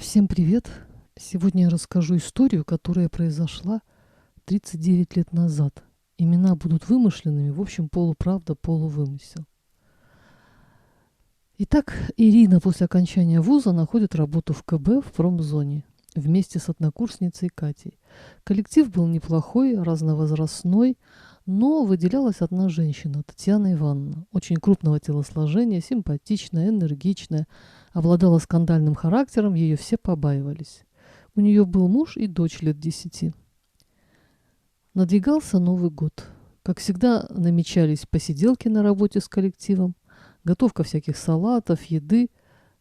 Всем привет! Сегодня я расскажу историю, которая произошла 39 лет назад. Имена будут вымышленными, в общем, полуправда, полувымысел. Итак, Ирина после окончания вуза находит работу в КБ в промзоне вместе с однокурсницей Катей. Коллектив был неплохой, разновозрастной, но выделялась одна женщина, Татьяна Ивановна, очень крупного телосложения, симпатичная, энергичная, обладала скандальным характером, ее все побаивались. У нее был муж и дочь лет 10. Надвигался Новый год. Как всегда, намечались посиделки на работе с коллективом, готовка всяких салатов, еды.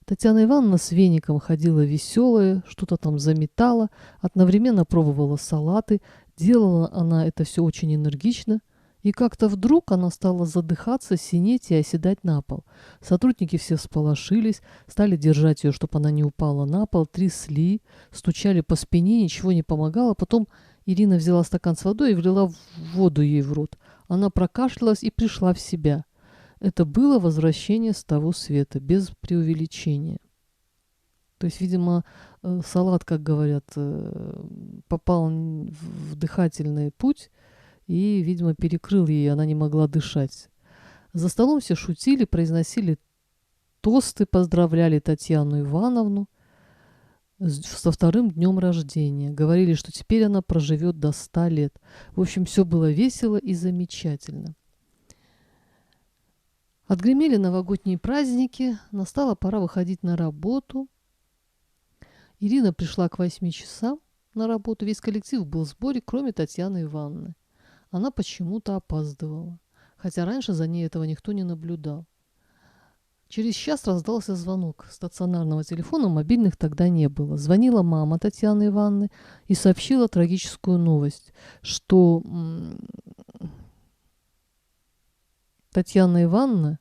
Татьяна Ивановна с веником ходила веселая, что-то там заметала, одновременно пробовала салаты. Делала она это все очень энергично. И как-то вдруг она стала задыхаться, синеть и оседать на пол. Сотрудники все всполошились, стали держать ее, чтобы она не упала на пол, трясли, стучали по спине, ничего не помогало. Потом Ирина взяла стакан с водой и влила воду ей в рот. Она прокашлялась и пришла в себя. Это было возвращение с того света, без преувеличения. То есть, видимо, салат, как говорят, попал в дыхательный путь и, видимо, перекрыл ей, она не могла дышать. За столом все шутили, произносили тосты, поздравляли Татьяну Ивановну со вторым днем рождения. Говорили, что теперь она проживет до 100 лет. В общем, все было весело и замечательно. Отгремели новогодние праздники, настала пора выходить на работу. Ирина пришла к 8 часам на работу, весь коллектив был в сборе, кроме Татьяны Ивановны. Она почему-то опаздывала, хотя раньше за ней этого никто не наблюдал. Через час раздался звонок. Стационарного телефона, мобильных тогда не было. Звонила мама Татьяны Ивановны и сообщила трагическую новость, что Татьяна Ивановна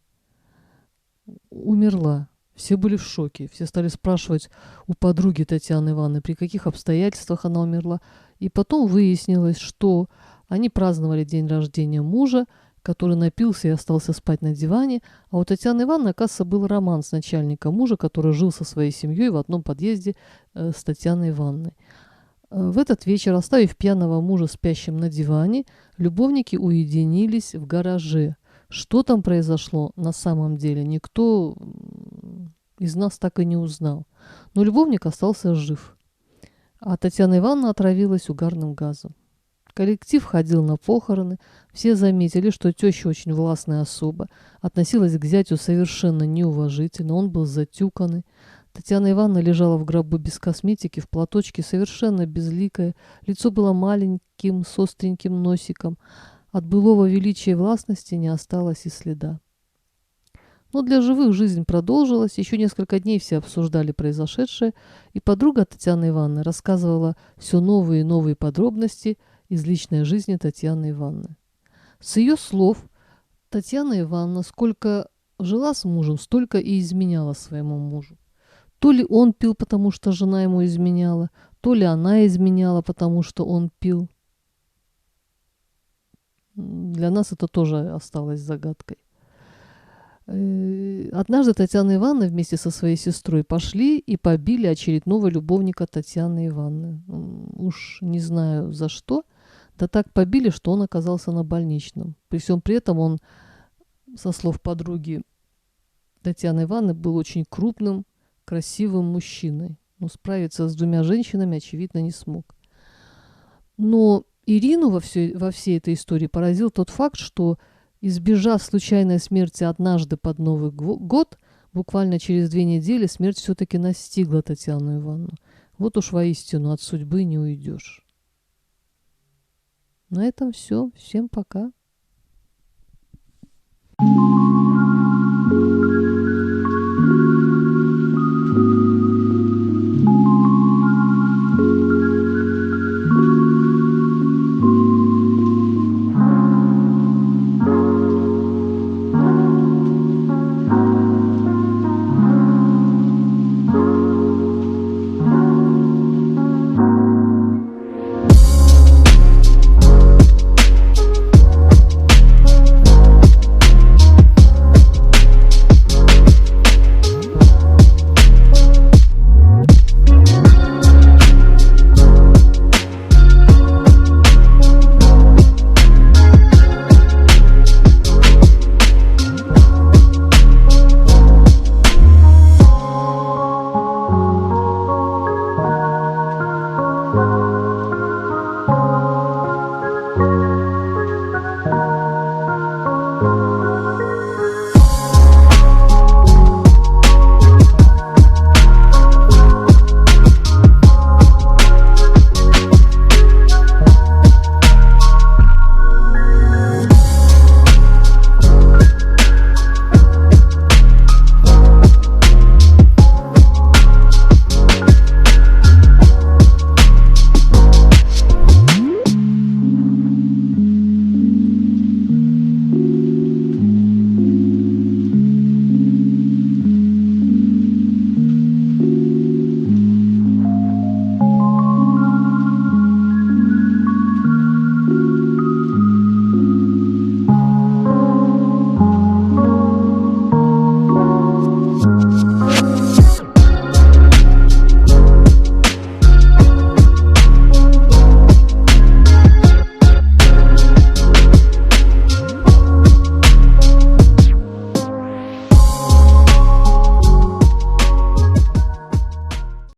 умерла. Все были в шоке. Все стали спрашивать у подруги Татьяны Ивановны, при каких обстоятельствах она умерла. И потом выяснилось, что они праздновали день рождения мужа, который напился и остался спать на диване. А у Татьяны Ивановны, оказывается, был роман с начальником мужа, который жил со своей семьей в одном подъезде с Татьяной Ивановной. В этот вечер, оставив пьяного мужа спящим на диване, любовники уединились в гараже. Что там произошло на самом деле, никто из нас так и не узнал. Но любовник остался жив, а Татьяна Ивановна отравилась угарным газом. Коллектив ходил на похороны, все заметили, что теща очень властная особа, относилась к зятю совершенно неуважительно, он был затюканный. Татьяна Ивановна лежала в гробу без косметики, в платочке, совершенно безликая, лицо было маленьким, с остреньким носиком. От былого величия и властности не осталось и следа. Но для живых жизнь продолжилась. Еще несколько дней все обсуждали произошедшее, и подруга Татьяны Ивановны рассказывала все новые и новые подробности из личной жизни Татьяны Ивановны. С ее слов, Татьяна Ивановна сколько жила с мужем, столько и изменяла своему мужу. То ли он пил, потому что жена ему изменяла, то ли она изменяла, потому что он пил. Для нас это тоже осталось загадкой. Однажды Татьяна Ивановна вместе со своей сестрой пошли и побили очередного любовника Татьяны Ивановны. Уж не знаю за что, да так побили, что он оказался на больничном. При всем при этом он, со слов подруги Татьяны Ивановны, был очень крупным, красивым мужчиной. Но справиться с двумя женщинами, очевидно, не смог. Но Ирину во всей этой истории поразил тот факт, что, избежав случайной смерти однажды под Новый год, буквально через 2 недели смерть все-таки настигла Татьяну Ивановну. Вот уж воистину от судьбы не уйдешь. На этом все. Всем пока.